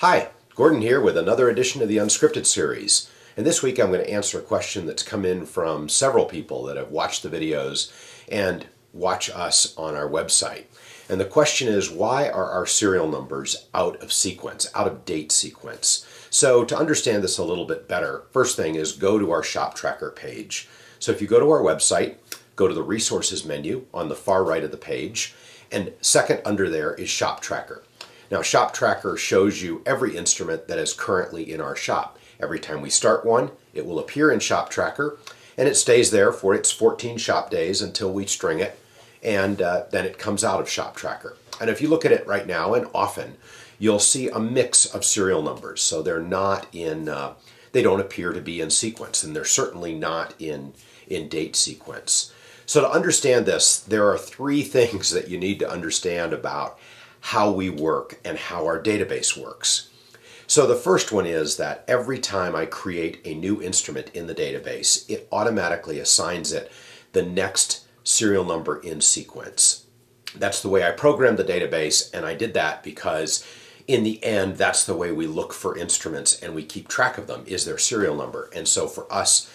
Hi, Gordon here with another edition of the Unscripted Series. And this week I'm going to answer a question that's come in from several people that have watched the videos and watch us on our website. And the question is, why are our serial numbers out of sequence, out of date sequence? So to understand this a little bit better, first thing is go to our Shop Tracker page. So if you go to our website, go to the Resources menu on the far right of the page, and second under there is Shop Tracker. Now, Shop Tracker shows you every instrument that is currently in our shop. Every time we start one, it will appear in Shop Tracker, and it stays there for its 14 shop days until we string it, and then it comes out of Shop Tracker. And if you look at it right now, and often, you'll see a mix of serial numbers. So they're not in, they don't appear to be in sequence, and they're certainly not in date sequence. So to understand this, there are three things that you need to understand about how we work and how our database works. So the first one is that every time I create a new instrument in the database, it automatically assigns it the next serial number in sequence. That's the way I programmed the database, and I did that because in the end, that's the way we look for instruments and we keep track of them, is their serial number. And so for us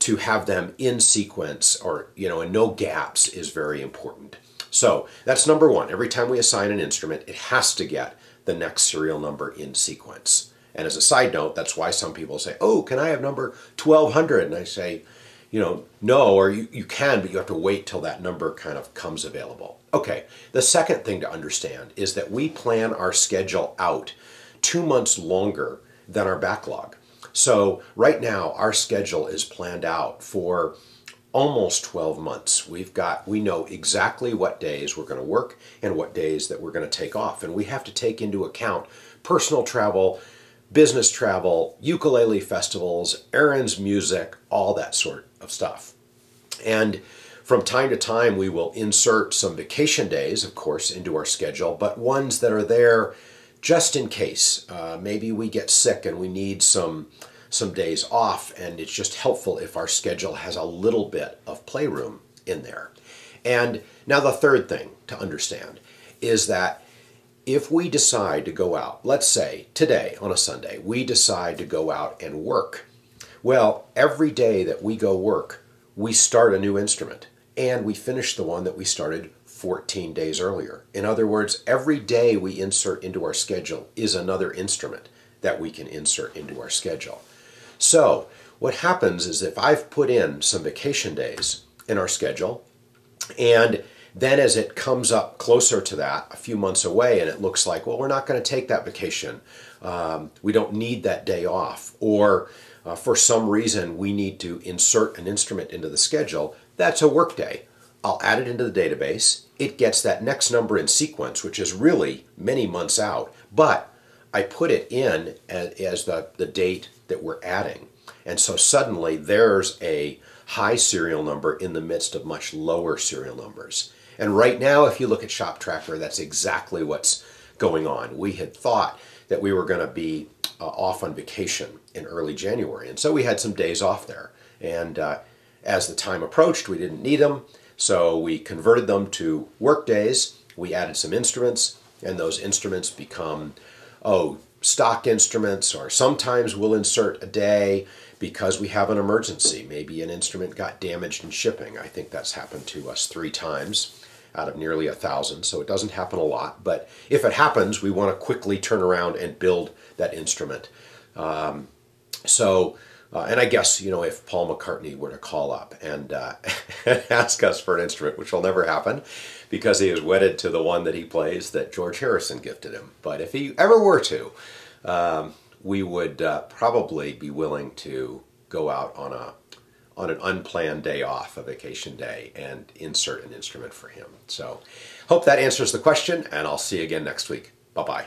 to have them in sequence or, and no gaps is very important. So that's number one. Every time we assign an instrument, it has to get the next serial number in sequence. And as a side note, that's why some people say, oh, can I have number 1200? And I say, no, or you can, but you have to wait till that number kind of comes available. Okay, the second thing to understand is that we plan our schedule out 2 months longer than our backlog. So right now, our schedule is planned out for almost 12 months. We know exactly what days we're going to work and what days that we're going to take off. And we have to take into account personal travel, business travel, ukulele festivals, errands, music, all that sort of stuff. And from time to time, we will insert some vacation days, of course, into our schedule, but ones that are there just in case. Maybe we get sick and we need some days off, and it's just helpful if our schedule has a little bit of playroom in there. And now the third thing to understand is that if we decide to go out, let's say today on a Sunday, we decide to go out and work. Well, every day that we go work, we start a new instrument and we finish the one that we started 14 days earlier. In other words, every day we insert into our schedule is another instrument that we can insert into our schedule. So what happens is if I've put in some vacation days in our schedule, and then as it comes up closer to that, a few months away, and it looks like, well, we're not going to take that vacation. We don't need that day off. Or for some reason, we need to insert an instrument into the schedule. That's a work day. I'll add it into the database. It gets that next number in sequence, which is really many months out. But I put it in as the date that we're adding. And so suddenly there's a high serial number in the midst of much lower serial numbers. And right now, if you look at Shop Tracker, that's exactly what's going on. We had thought that we were going to be off on vacation in early January. And so we had some days off there. And as the time approached, we didn't need them. So we converted them to work days. We added some instruments, and those instruments become stock instruments, or sometimes we'll insert a day because we have an emergency. Maybe an instrument got damaged in shipping. I think that's happened to us 3 times out of nearly 1,000, so it doesn't happen a lot. But if it happens, we want to quickly turn around and build that instrument. And I guess, if Paul McCartney were to call up and ask us for an instrument, which will never happen because he is wedded to the one that he plays that George Harrison gifted him. But if he ever were to, we would probably be willing to go out on an unplanned day off, a vacation day, and insert an instrument for him. So hope that answers the question, and I'll see you again next week. Bye-bye.